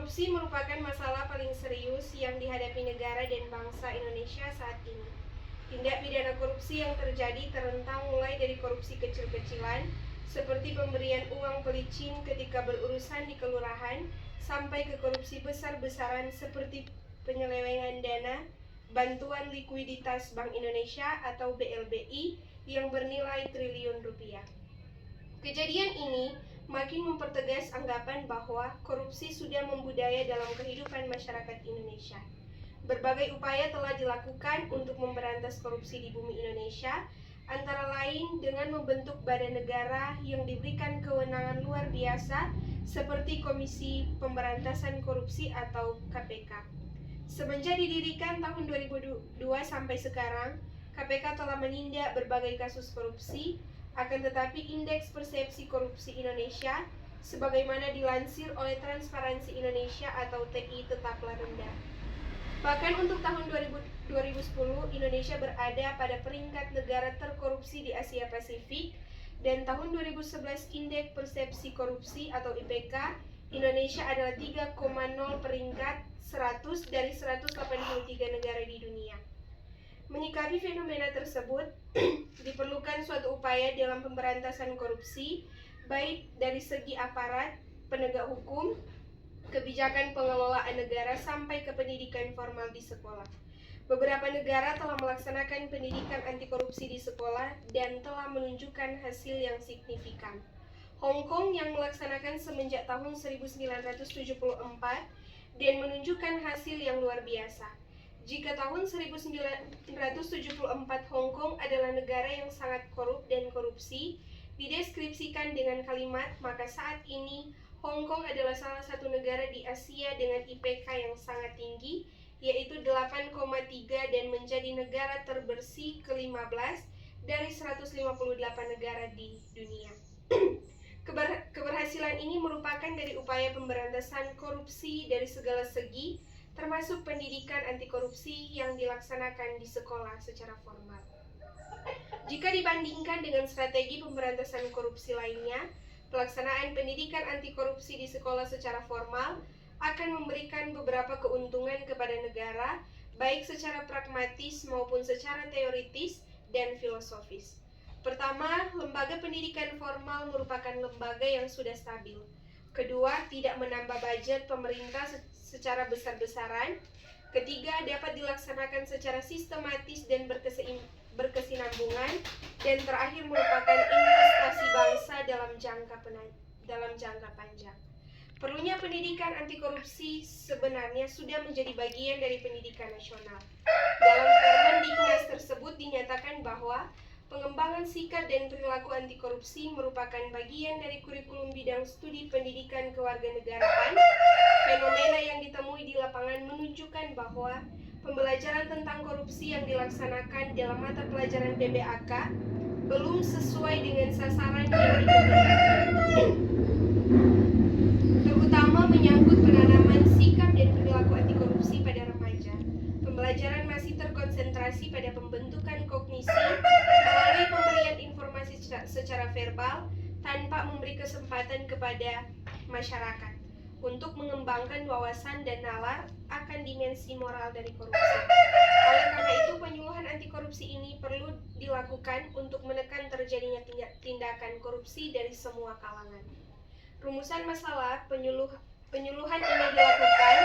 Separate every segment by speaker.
Speaker 1: Korupsi merupakan masalah paling serius yang dihadapi negara dan bangsa Indonesia saat ini. Tindak pidana korupsi yang terjadi terentang mulai dari korupsi kecil-kecilan, seperti pemberian uang pelicin ketika berurusan di kelurahan, sampai ke korupsi besar-besaran seperti penyelewengan dana, bantuan likuiditas Bank Indonesia atau BLBI yang bernilai triliun rupiah. Kejadian ini makin mempertegas anggapan bahwa korupsi sudah membudaya dalam kehidupan masyarakat Indonesia. Berbagai upaya telah dilakukan untuk memberantas korupsi di bumi Indonesia, antara lain dengan membentuk badan negara yang diberikan kewenangan luar biasa seperti Komisi Pemberantasan Korupsi atau KPK. Semenjak didirikan tahun 2002 sampai sekarang, KPK telah menindak berbagai kasus korupsi. Akan tetapi indeks persepsi korupsi Indonesia sebagaimana dilansir oleh Transparansi Indonesia atau TI tetaplah rendah. Bahkan untuk tahun 2010 Indonesia berada pada peringkat negara terkorupsi di Asia Pasifik, dan tahun 2011 indeks persepsi korupsi atau IPK Indonesia adalah 3,0 peringkat 100 dari 183 negara di dunia. Menyikapi fenomena tersebut, diperlukan suatu upaya dalam pemberantasan korupsi, baik dari segi aparat, penegak hukum, kebijakan pengelolaan negara, sampai ke pendidikan formal di sekolah. Beberapa negara telah melaksanakan pendidikan anti korupsi di sekolah dan telah menunjukkan hasil yang signifikan. Hong Kong yang melaksanakan semenjak tahun 1974 dan menunjukkan hasil yang luar biasa. Jika tahun 1974 Hong Kong adalah negara yang sangat korup dan korupsi dideskripsikan dengan kalimat, maka saat ini Hong Kong adalah salah satu negara di Asia dengan IPK yang sangat tinggi, yaitu 8,3 dan menjadi negara terbersih ke-15 dari 158 negara di dunia. Keberhasilan ini merupakan dari upaya pemberantasan korupsi dari segala segi, termasuk pendidikan anti korupsi yang dilaksanakan di sekolah secara formal. Jika dibandingkan dengan strategi pemberantasan korupsi lainnya, pelaksanaan pendidikan anti korupsi di sekolah secara formal akan memberikan beberapa keuntungan kepada negara, baik secara pragmatis maupun secara teoritis dan filosofis. Pertama, lembaga pendidikan formal merupakan lembaga yang sudah stabil. Kedua, tidak menambah budget pemerintah secara besar-besaran. Ketiga, dapat dilaksanakan secara sistematis dan berkesinambungan. Dan terakhir, merupakan investasi bangsa dalam jangka panjang. Perlunya pendidikan anti korupsi sebenarnya sudah menjadi bagian dari pendidikan nasional. Dalam Permendiknas tersebut dinyatakan bahwa pengembangan sikap dan perilaku anti korupsi merupakan bagian dari kurikulum bidang studi pendidikan kewarganegaraan. Fenomena yang ditemui di lapangan menunjukkan bahwa pembelajaran tentang korupsi yang dilaksanakan dalam mata pelajaran PBAK belum sesuai dengan sasaran yang dikehendaki, terutama menyangkut penanaman sikap dan perilaku anti korupsi pada remaja. Pembelajaran masih terkonsentrasi pada pembentukan kognisi melalui pemberian informasi secara verbal tanpa memberi kesempatan kepada masyarakat untuk mengembangkan wawasan dan nalar akan dimensi moral dari korupsi. Oleh karena itu, penyuluhan anti korupsi ini perlu dilakukan untuk menekan terjadinya tindakan korupsi dari semua kalangan. Rumusan masalah penyuluhan ini dilakukan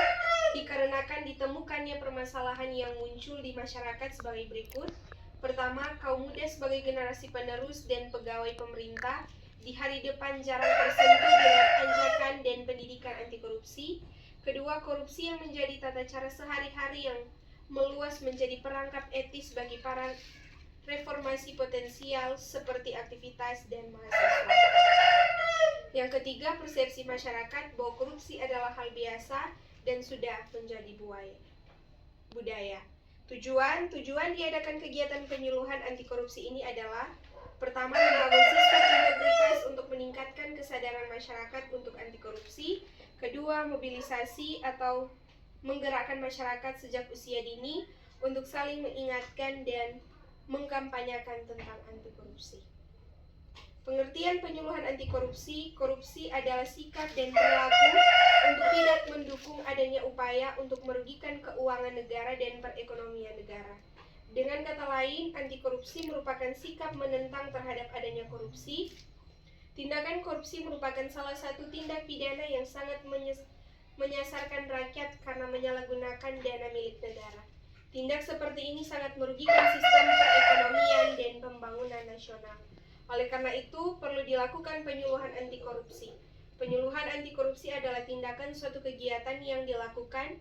Speaker 1: dikarenakan ditemukannya permasalahan yang muncul di masyarakat sebagai berikut. Pertama, kaum muda sebagai generasi penerus dan pegawai pemerintah di hari depan jarang tersentuh dengan ajakan dan pendidikan anti korupsi. Kedua, korupsi yang menjadi tata cara sehari-hari yang meluas menjadi perangkap etis bagi para reformasi potensial seperti aktivitas dan mahasiswa. Yang ketiga, persepsi masyarakat bahwa korupsi adalah hal biasa dan sudah menjadi budaya. Tujuan diadakan kegiatan penyuluhan anti korupsi ini adalah: pertama, membangun sistem integritas untuk meningkatkan kesadaran masyarakat untuk anti korupsi. Kedua, mobilisasi atau menggerakkan masyarakat sejak usia dini untuk saling mengingatkan dan mengkampanyekan tentang anti korupsi. Pengertian penyuluhan anti korupsi, korupsi adalah sikap dan perilaku untuk tidak mendukung adanya upaya untuk merugikan keuangan negara dan perekonomian negara. Dengan kata lain, anti korupsi merupakan sikap menentang terhadap adanya korupsi. Tindakan korupsi merupakan salah satu tindak pidana yang sangat menyasarkan rakyat karena menyalahgunakan dana milik negara. Tindak seperti ini sangat merugikan sistem perekonomian dan pembangunan nasional. Oleh karena itu, perlu dilakukan penyuluhan anti korupsi. Penyuluhan anti korupsi adalah tindakan suatu kegiatan yang dilakukan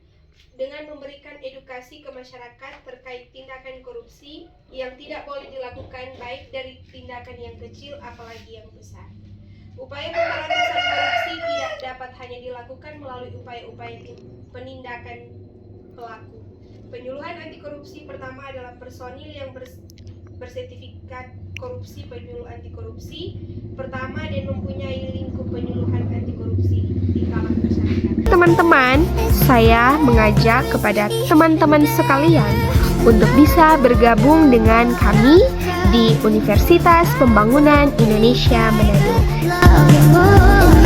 Speaker 1: dengan memberikan edukasi ke masyarakat terkait tindakan korupsi yang tidak boleh dilakukan baik dari tindakan yang kecil apalagi yang besar. Upaya pemberantasan korupsi tidak dapat hanya dilakukan melalui upaya-upaya penindakan pelaku. Penyuluhan anti korupsi pertama adalah personil yang bersertifikat korupsi penyuluh anti korupsi pertama dan mempunyai lingkup penyuluhan anti korupsi di kalangan masyarakat.
Speaker 2: Teman-teman, saya mengajak kepada teman-teman sekalian untuk bisa bergabung dengan kami di Universitas Pembangunan Indonesia Manado.